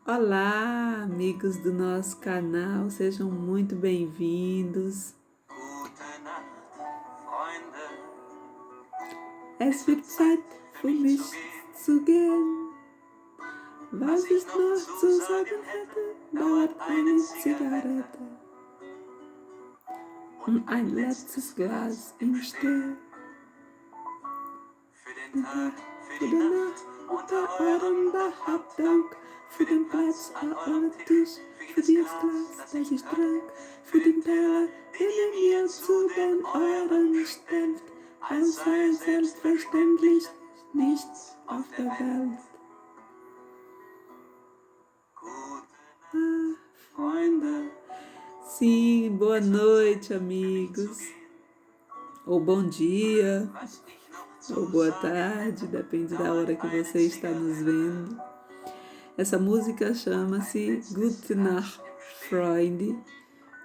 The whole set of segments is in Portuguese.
Olá, amigos do nosso canal, sejam muito bem-vindos. Es wird Zeit für mich zu gehen. Was ich noch zu sagen hätte, dauert eine Zigarette und ein letztes Glas im Still. Für die Nacht unter eurem Dach habt Dank, für den Platz an eurem Tisch, für das Glas, das ich trank, für den Teller, den ihr mir zu den Euren stellt, als sei selbstverständlich nichts auf der Welt. Ah, Freunde. Sim, boa noite, amigos. Ou bom dia, ou boa tarde, depende da hora que você está nos vendo. Essa música chama-se Gute Nacht, Freunde,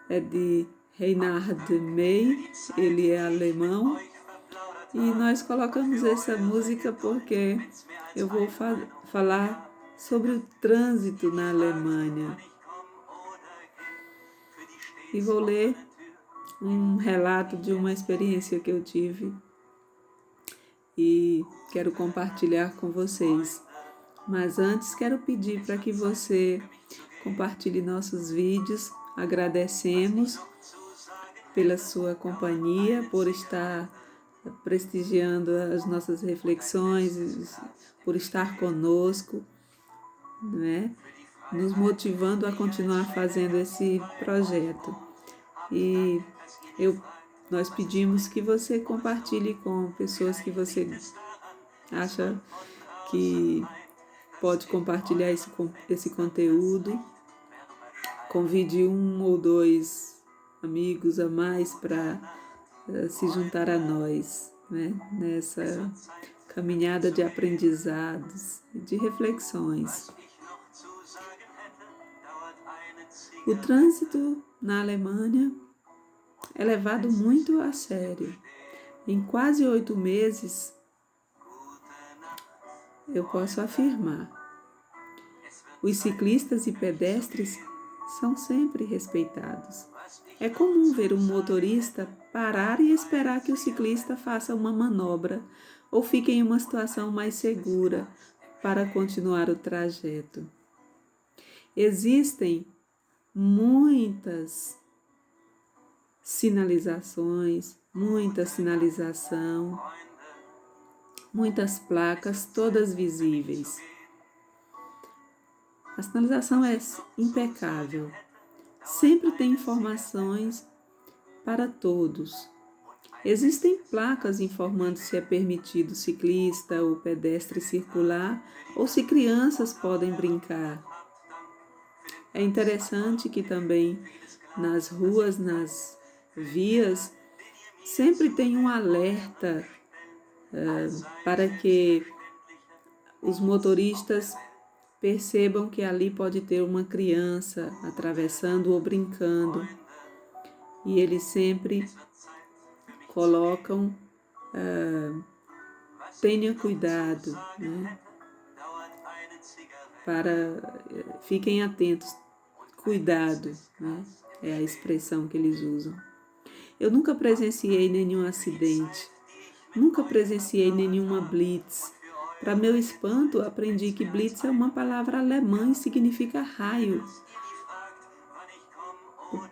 é de Reinhard May, ele é alemão, e nós colocamos essa música porque eu vou falar sobre o trânsito na Alemanha. E vou ler um relato de uma experiência que eu tive e quero compartilhar com vocês. Mas antes quero pedir para que você compartilhe nossos vídeos. Agradecemos pela sua companhia, por estar prestigiando as nossas reflexões, por estar conosco, né? Nos motivando a continuar fazendo esse projeto. E nós pedimos que você compartilhe com pessoas que você acha que pode compartilhar esse conteúdo. Convide 1 ou 2 amigos a mais para se juntar a nós, né? Nessa caminhada de aprendizados e de reflexões. O trânsito na Alemanha é levado muito a sério. Em quase 8 meses, eu posso afirmar, os ciclistas e pedestres são sempre respeitados. É comum ver um motorista parar e esperar que o ciclista faça uma manobra ou fique em uma situação mais segura para continuar o trajeto. Existem muitas sinalizações, muita sinalização, muitas placas, todas visíveis. A sinalização é impecável. Sempre tem informações para todos. Existem placas informando se é permitido ciclista ou pedestre circular ou se crianças podem brincar. É interessante que também nas ruas, nas vias, sempre tem um alerta para que os motoristas percebam que ali pode ter uma criança atravessando ou brincando. E eles sempre colocam, tenha cuidado, né? Fiquem atentos, cuidado, né? É a expressão que eles usam. Eu nunca presenciei nenhum acidente, nunca presenciei nenhuma blitz. Para meu espanto, aprendi que blitz é uma palavra alemã e significa raio.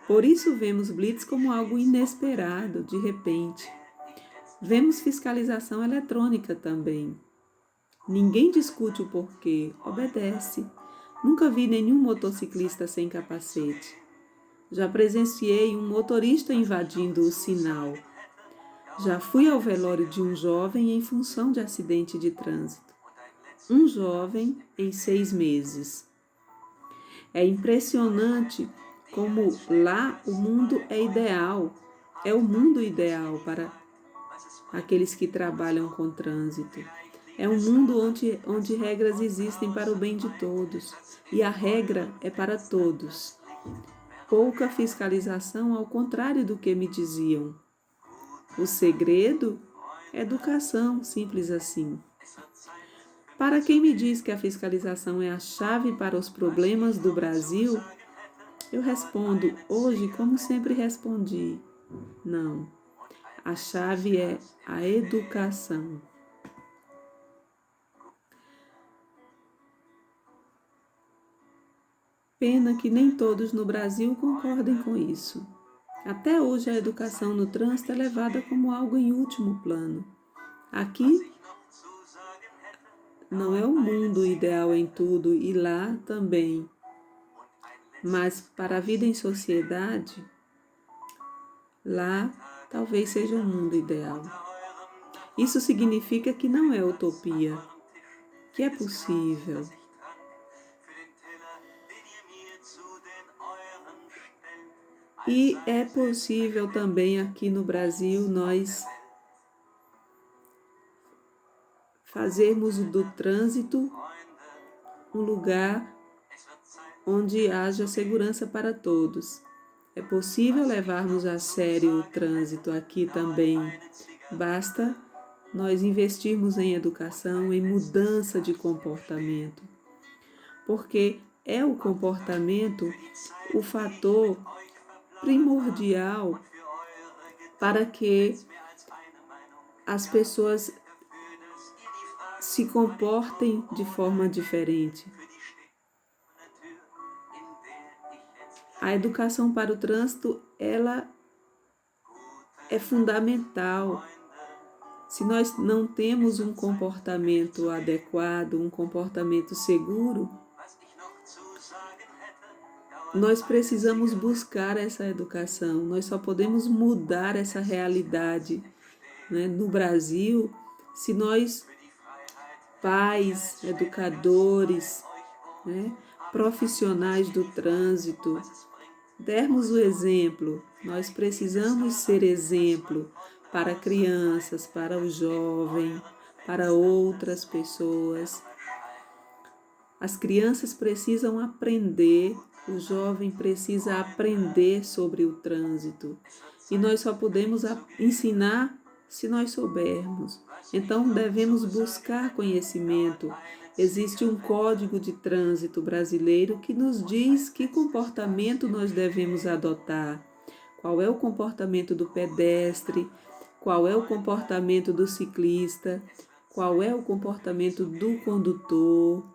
Por isso vemos blitz como algo inesperado, de repente. Vemos fiscalização eletrônica também. Ninguém discute o porquê, obedece. Nunca vi nenhum motociclista sem capacete. Já presenciei um motorista invadindo o sinal. Já fui ao velório de um jovem em função de acidente de trânsito. Um jovem em 6 meses. É impressionante como lá o mundo é ideal. É o mundo ideal para aqueles que trabalham com trânsito. É um mundo onde regras existem para o bem de todos. E a regra é para todos. Pouca fiscalização, ao contrário do que me diziam. O segredo? Educação, simples assim. Para quem me diz que a fiscalização é a chave para os problemas do Brasil, eu respondo hoje como sempre respondi: não. A chave é a educação. Pena que nem todos no Brasil concordem com isso. Até hoje a educação no trânsito é levada como algo em último plano. Aqui não é o mundo ideal em tudo e lá também. Mas para a vida em sociedade, lá talvez seja o mundo ideal. Isso significa que não é utopia, que é possível. E é possível também aqui no Brasil nós fazermos do trânsito um lugar onde haja segurança para todos. É possível levarmos a sério o trânsito aqui também. Basta nós investirmos em educação, em mudança de comportamento. Porque é o comportamento o fator primordial para que as pessoas se comportem de forma diferente. A educação para o trânsito, ela é fundamental. Se nós não temos um comportamento adequado, um comportamento seguro, nós precisamos buscar essa educação. Nós só podemos mudar essa realidade, né, no Brasil se nós, pais, educadores, né, profissionais do trânsito, dermos o exemplo. Nós precisamos ser exemplo para crianças, para o jovem, para outras pessoas. As crianças precisam aprender, o jovem precisa aprender sobre o trânsito. E nós só podemos ensinar se nós soubermos. Então devemos buscar conhecimento. Existe um código de trânsito brasileiro que nos diz que comportamento nós devemos adotar. Qual é o comportamento do pedestre, qual é o comportamento do ciclista, qual é o comportamento do condutor.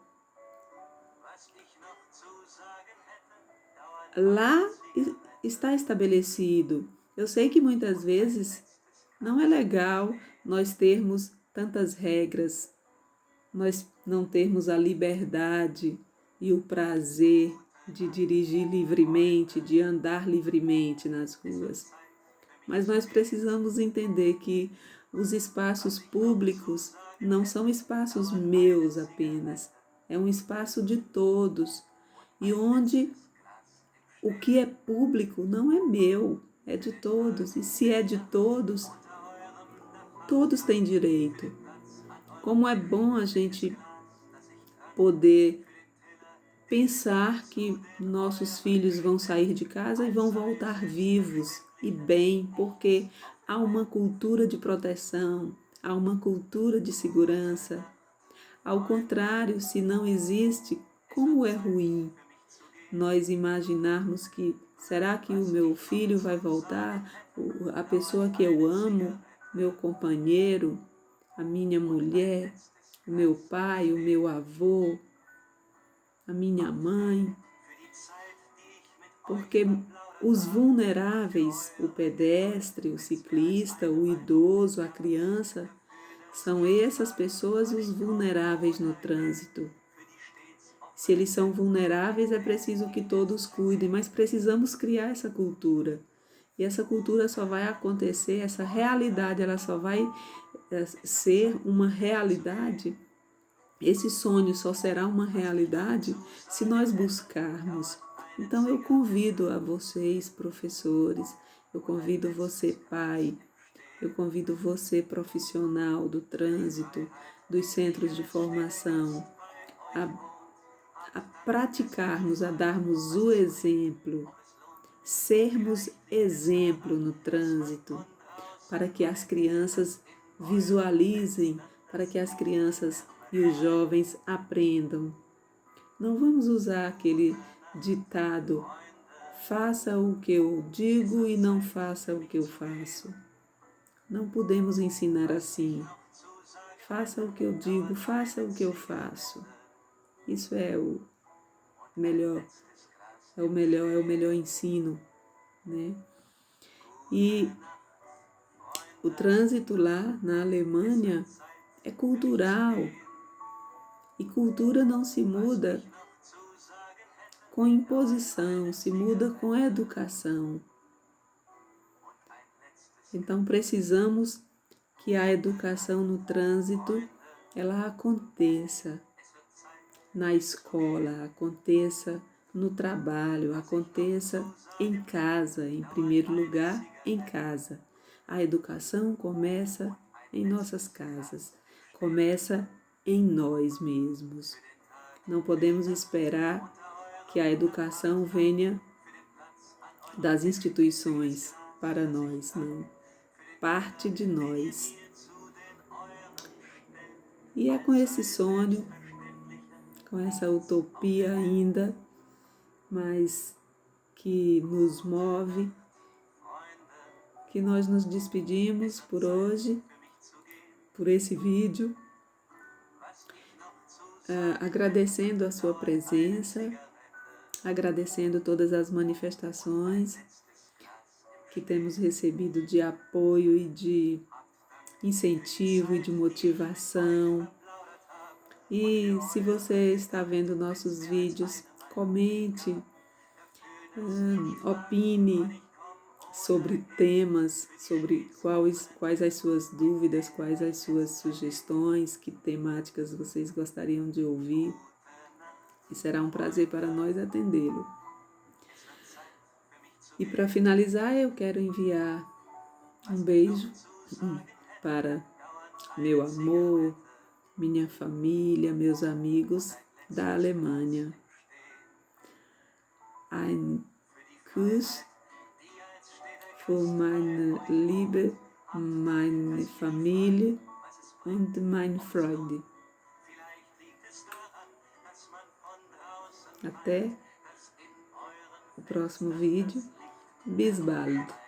Lá está estabelecido. Eu sei que muitas vezes não é legal nós termos tantas regras, nós não termos a liberdade e o prazer de dirigir livremente, de andar livremente nas ruas. Mas nós precisamos entender que os espaços públicos não são espaços meus apenas, é um espaço de todos, e onde o que é público não é meu, é de todos. E se é de todos, todos têm direito. Como é bom a gente poder pensar que nossos filhos vão sair de casa e vão voltar vivos e bem, porque há uma cultura de proteção, há uma cultura de segurança. Ao contrário, se não existe, como é ruim nós imaginarmos que será que o meu filho vai voltar, a pessoa que eu amo, meu companheiro, a minha mulher, o meu pai, o meu avô, a minha mãe, porque os vulneráveis, o pedestre, o ciclista, o idoso, a criança, são essas pessoas os vulneráveis no trânsito. Se eles são vulneráveis, é preciso que todos cuidem, mas precisamos criar essa cultura. E essa cultura só vai acontecer, essa realidade, ela só vai ser uma realidade. Esse sonho só será uma realidade se nós buscarmos. Então eu convido a vocês, professores, eu convido você, pai, eu convido você, profissional do trânsito, dos centros de formação, a praticarmos, a darmos o exemplo, sermos exemplo no trânsito, para que as crianças visualizem, para que as crianças e os jovens aprendam. Não vamos usar aquele ditado: faça o que eu digo e não faça o que eu faço. Não podemos ensinar assim. Faça o que eu digo, faça o que eu faço. Isso é o melhor, é o melhor ensino, né? E o trânsito lá na Alemanha é cultural. E cultura não se muda com imposição, se muda com educação. Então precisamos que a educação no trânsito ela aconteça na escola, aconteça no trabalho, aconteça em casa, em primeiro lugar, em casa. A educação começa em nossas casas, começa em nós mesmos. Não podemos esperar que a educação venha das instituições para nós, não. Parte de nós. E é com esse sonho, com essa utopia ainda, mas que nos move, que nós nos despedimos por hoje, por esse vídeo, agradecendo a sua presença, agradecendo todas as manifestações que temos recebido de apoio e de incentivo e de motivação. E se você está vendo nossos vídeos, comente, opine sobre temas, sobre quais as suas dúvidas, quais as suas sugestões, que temáticas vocês gostariam de ouvir. E será um prazer para nós atendê-lo. E para finalizar, eu quero enviar um beijo para meu amor, minha família, meus amigos da Alemanha. Ein Kuss für meine Liebe, meine Familie und meine Freunde. Até o próximo vídeo. Bis bald.